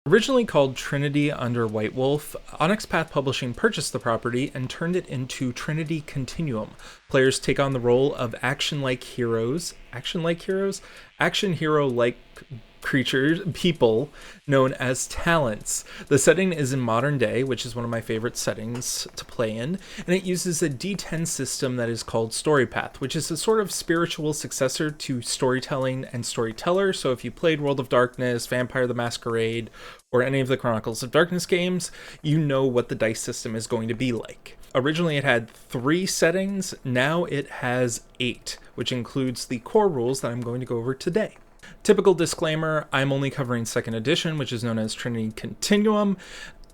Originally called Trinity under White Wolf, Onyx Path Publishing purchased the property and turned it into Trinity Continuum. Players take on the role of action hero-like people known as talents. The setting is in modern day, which is one of my favorite settings to play in, and it uses a D10 system that is called Storypath, which is a sort of spiritual successor to Storytelling and Storyteller. So if you played World of Darkness, Vampire the Masquerade, or any of the Chronicles of Darkness games, you know what the dice system is going to be like. Originally it had 3 settings, now it has 8, which includes the core rules that I'm going to go over today. Typical disclaimer, I'm only covering 2nd edition, which is known as Trinity Continuum.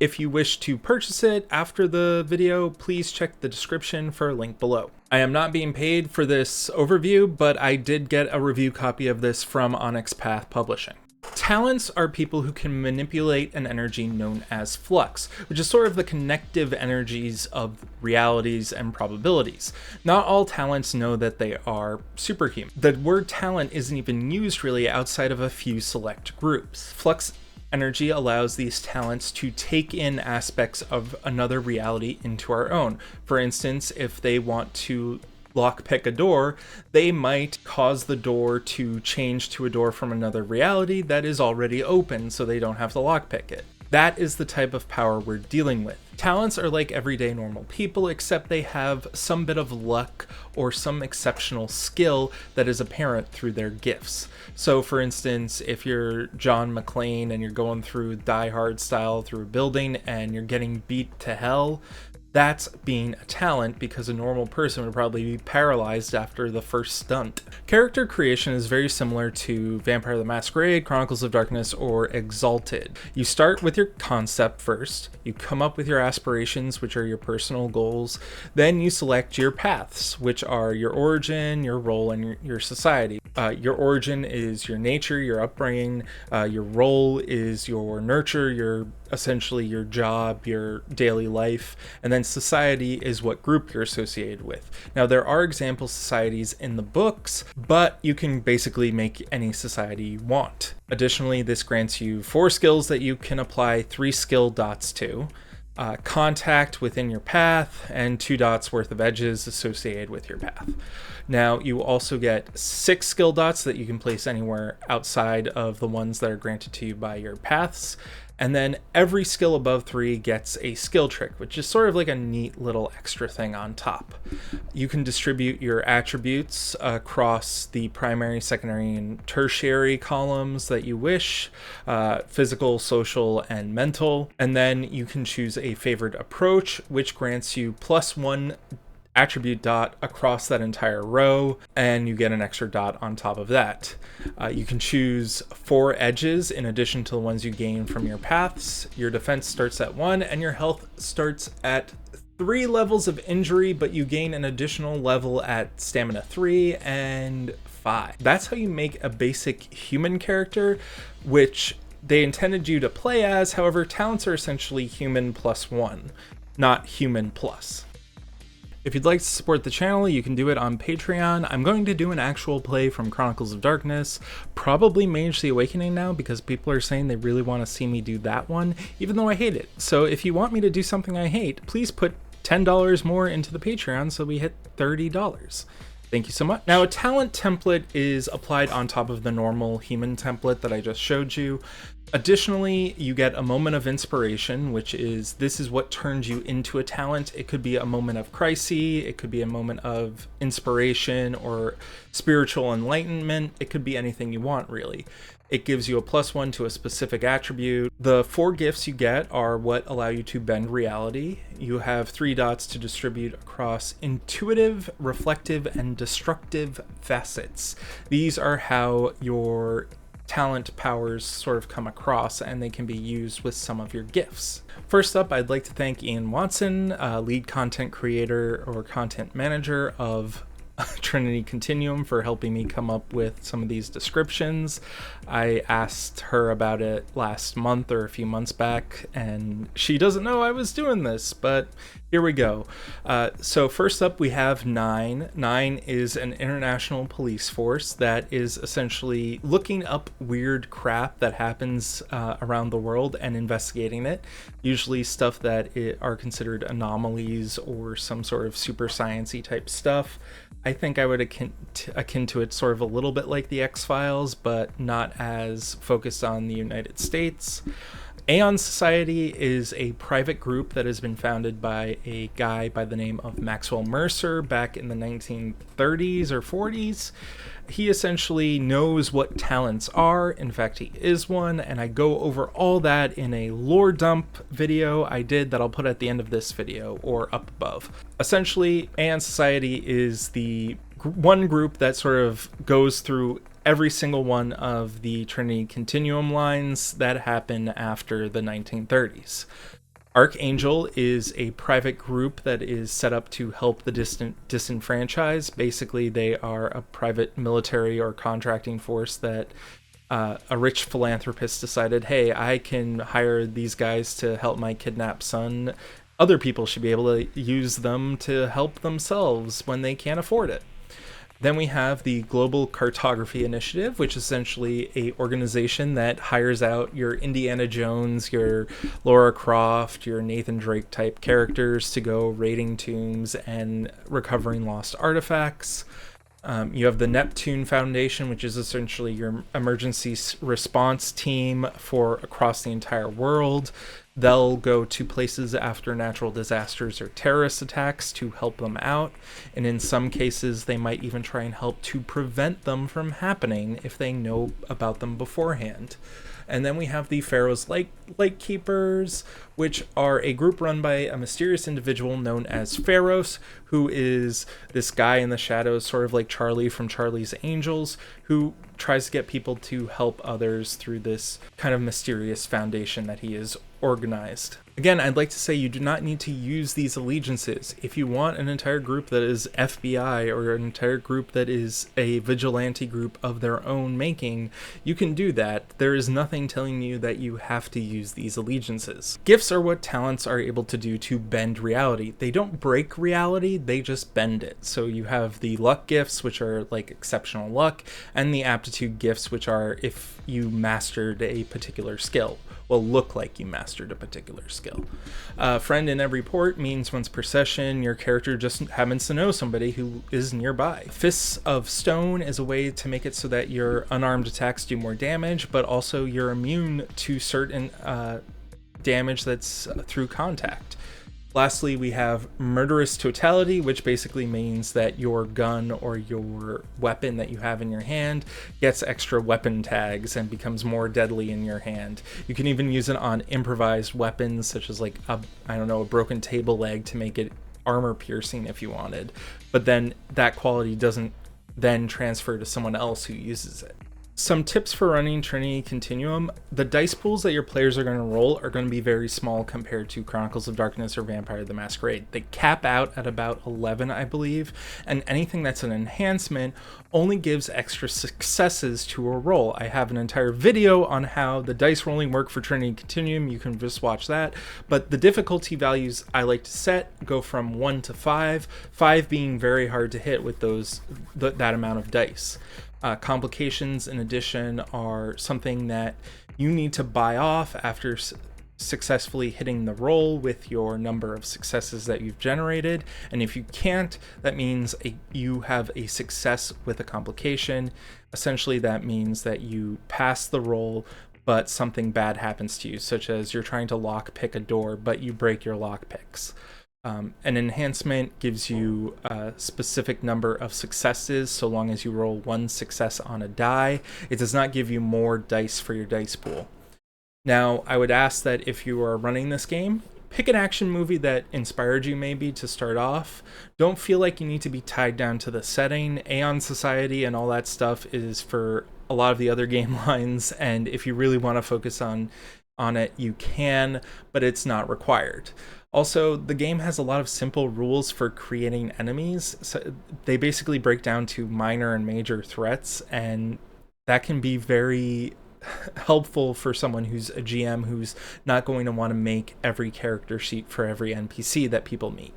If you wish to purchase it after the video, please check the description for a link below. I am not being paid for this overview, but I did get a review copy of this from Onyx Path Publishing. Talents are people who can manipulate an energy known as flux, which is sort of the connective energies of realities and probabilities. Not all talents know that they are superhuman. The word talent isn't even used really outside of a few select groups. Flux energy allows these talents to take in aspects of another reality into our own. For instance, if they want to lockpick a door, they might cause the door to change to a door from another reality that is already open so they don't have to lockpick it. That is the type of power we're dealing with. Talents are like everyday normal people, except they have some bit of luck or some exceptional skill that is apparent through their gifts. So for instance, if you're John McClane and you're going through Die Hard style through a building and you're getting beat to hell, that's being a talent, because a normal person would probably be paralyzed after the first stunt. Character creation is very similar to Vampire the Masquerade, Chronicles of Darkness, or Exalted. You start with your concept first, you come up with your aspirations, which are your personal goals, then you select your paths, which are your origin, your role, and your society. Your origin is your nature, your upbringing, your role is your nurture, essentially your job, your daily life, and then society is what group you're associated with. Now, there are example societies in the books, but you can basically make any society you want. Additionally, this grants you 4 skills that you can apply 3 skill dots to, contact within your path, and 2 dots worth of edges associated with your path. Now, you also get 6 skill dots that you can place anywhere outside of the ones that are granted to you by your paths. And then every skill above 3 gets a skill trick, which is sort of like a neat little extra thing on top. You can distribute your attributes across the primary, secondary, and tertiary columns that you wish, physical, social, and mental. And then you can choose a favored approach, which grants you +1 attribute dot across that entire row, and you get an extra dot on top of that. You can choose 4 edges in addition to the ones you gain from your paths. Your defense starts at 1, and your health starts at 3 levels of injury, but you gain an additional level at stamina 3 and 5. That's how you make a basic human character, which they intended you to play as. However, talents are essentially human +1, not human plus. If you'd like to support the channel, you can do it on Patreon. I'm going to do an actual play from Chronicles of Darkness, probably Mage the Awakening now, because people are saying they really want to see me do that one, even though I hate it. So if you want me to do something I hate, please put $10 more into the Patreon so we hit $30. Thank you so much. Now, a talent template is applied on top of the normal human template that I just showed you. Additionally, you get a moment of inspiration, which is, this is what turns you into a talent. It could be a moment of crisis, it could be a moment of inspiration or spiritual enlightenment. It could be anything you want, really. It gives you a +1 to a specific attribute. The 4 gifts you get are what allow you to bend reality. You have 3 dots to distribute across intuitive, reflective, and destructive facets. These are how your talent powers sort of come across, and they can be used with some of your gifts. First up, I'd like to thank Ian Watson, lead content creator or content manager of Trinity Continuum for helping me come up with some of these descriptions. I asked her about it last month or a few months back, and she doesn't know I was doing this, but here we go. So first up, we have Nine. Nine is an international police force that is essentially looking up weird crap that happens around the world and investigating it. Usually stuff that are considered anomalies or some sort of super sciencey type stuff. I think I would akin to it sort of a little bit like the X-Files, but not as focused on the United States. Aeon Society is a private group that has been founded by a guy by the name of Maxwell Mercer back in the 1930s or 40s. He essentially knows what talents are. In fact, he is one, and I go over all that in a lore dump video I did that I'll put at the end of this video or up above. Essentially, Aeon Society is the one group that sort of goes through every single one of the Trinity Continuum lines that happen after the 1930s. Archangel is a private group that is set up to help the disenfranchised. Basically, they are a private military or contracting force that a rich philanthropist decided, hey, I can hire these guys to help my kidnapped son. Other people should be able to use them to help themselves when they can't afford it. Then we have the Global Cartography Initiative, which is essentially a organization that hires out your Indiana Jones, your Laura Croft, your Nathan Drake type characters to go raiding tombs and recovering lost artifacts. You have the Neptune Foundation, which is essentially your emergency response team for across the entire world. They'll go to places after natural disasters or terrorist attacks to help them out. And in some cases, they might even try and help to prevent them from happening if they know about them beforehand. And then we have the Pharaoh's Lightkeepers, which are a group run by a mysterious individual known as Pharaohs, who is this guy in the shadows, sort of like Charlie from Charlie's Angels, who tries to get people to help others through this kind of mysterious foundation that he is organized. Again, I'd like to say you do not need to use these allegiances. If you want an entire group that is FBI or an entire group that is a vigilante group of their own making, you can do that. There is nothing telling you that you have to use these allegiances. Gifts are what talents are able to do to bend reality. They don't break reality, they just bend it. So you have the luck gifts, which are like exceptional luck, and the aptitude gifts, which are if you mastered a particular skill. Will look like you mastered a particular skill. Friend in every port means once per session, your character just happens to know somebody who is nearby. Fists of Stone is a way to make it so that your unarmed attacks do more damage, but also you're immune to certain damage that's through contact. Lastly, we have Murderous Totality, which basically means that your gun or your weapon that you have in your hand gets extra weapon tags and becomes more deadly in your hand. You can even use it on improvised weapons, such as like a broken table leg to make it armor piercing if you wanted. But then that quality doesn't then transfer to someone else who uses it. Some tips for running Trinity Continuum. The dice pools that your players are going to roll are going to be very small compared to Chronicles of Darkness or Vampire the Masquerade. They cap out at about 11, I believe, and anything that's an enhancement only gives extra successes to a roll. I have an entire video on how the dice rolling work for Trinity Continuum. You can just watch that. But the difficulty values I like to set go from 1 to 5, 5 being very hard to hit with that amount of dice. Complications, in addition, are something that you need to buy off after successfully hitting the roll with your number of successes that you've generated. And if you can't, that means you have a success with a complication. Essentially, that means that you pass the roll, but something bad happens to you, such as you're trying to lock pick a door, but you break your lock picks. An enhancement gives you a specific number of successes so long as you roll 1 success on a die. It does not give you more dice for your dice pool. Now, I would ask that if you are running this game, pick an action movie that inspired you maybe to start off. Don't feel like you need to be tied down to the setting. Aeon Society and all that stuff is for a lot of the other game lines, and if you really want to focus on on it, you can, but it's not required. Also, the game has a lot of simple rules for creating enemies. So they basically break down to minor and major threats, and that can be very helpful for someone who's a GM who's not going to want to make every character sheet for every NPC that people meet.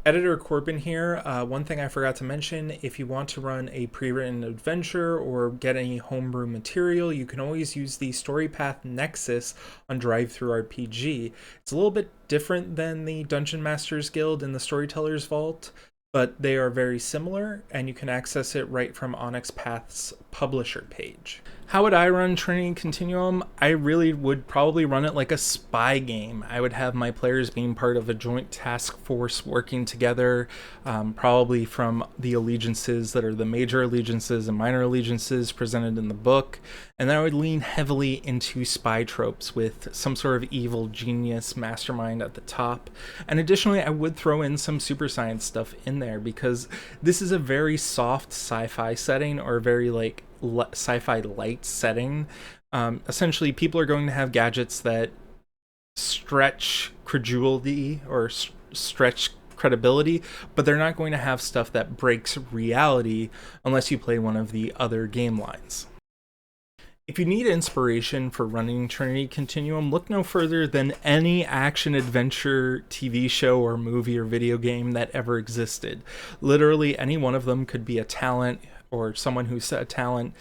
Editor Corbin here. One thing I forgot to mention, if you want to run a pre-written adventure or get any homebrew material, you can always use the Storypath Nexus on DriveThruRPG. It's a little bit different than the Dungeon Masters Guild and the Storyteller's Vault, but they are very similar, and you can access it right from Onyx Path's publisher page. How would I run Trinity Continuum? I really would probably run it like a spy game. I would have my players being part of a joint task force working together, probably from the allegiances that are the major allegiances and minor allegiances presented in the book. And then I would lean heavily into spy tropes with some sort of evil genius mastermind at the top. And additionally, I would throw in some super science stuff in there because this is a very soft sci-fi setting, or very like sci-fi light setting. Essentially, people are going to have gadgets that stretch credulity or stretch credibility, but they're not going to have stuff that breaks reality unless you play one of the other game lines. If you need inspiration for running Trinity Continuum, look no further than any action-adventure TV show or movie or video game that ever existed. Literally, any one of them could be a talent or someone who's a talent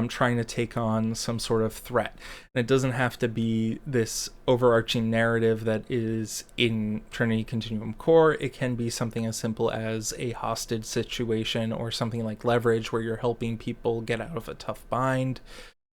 trying to take on some sort of threat. And it doesn't have to be this overarching narrative that is in Trinity Continuum Core. It can be something as simple as a hostage situation or something like Leverage, where you're helping people get out of a tough bind.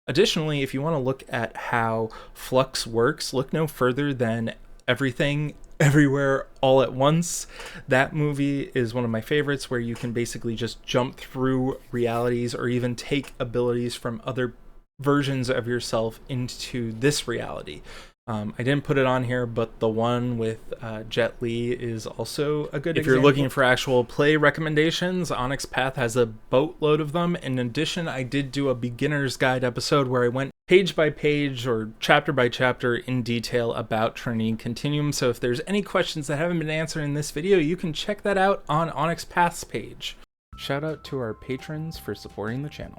Additionally, if you want to look at how Flux works, look no further than Everything, Everywhere, All at Once. That movie is one of my favorites, where you can basically just jump through realities or even take abilities from other versions of yourself into this reality. I didn't put it on here, but the one with Jet Li is also a good example. If you're looking for actual play recommendations, Onyx Path has a boatload of them. In addition, I did do a beginner's guide episode where I went page by page or chapter by chapter in detail about Trinity Continuum. So if there's any questions that haven't been answered in this video, you can check that out on Onyx Path's page. Shout out to our patrons for supporting the channel.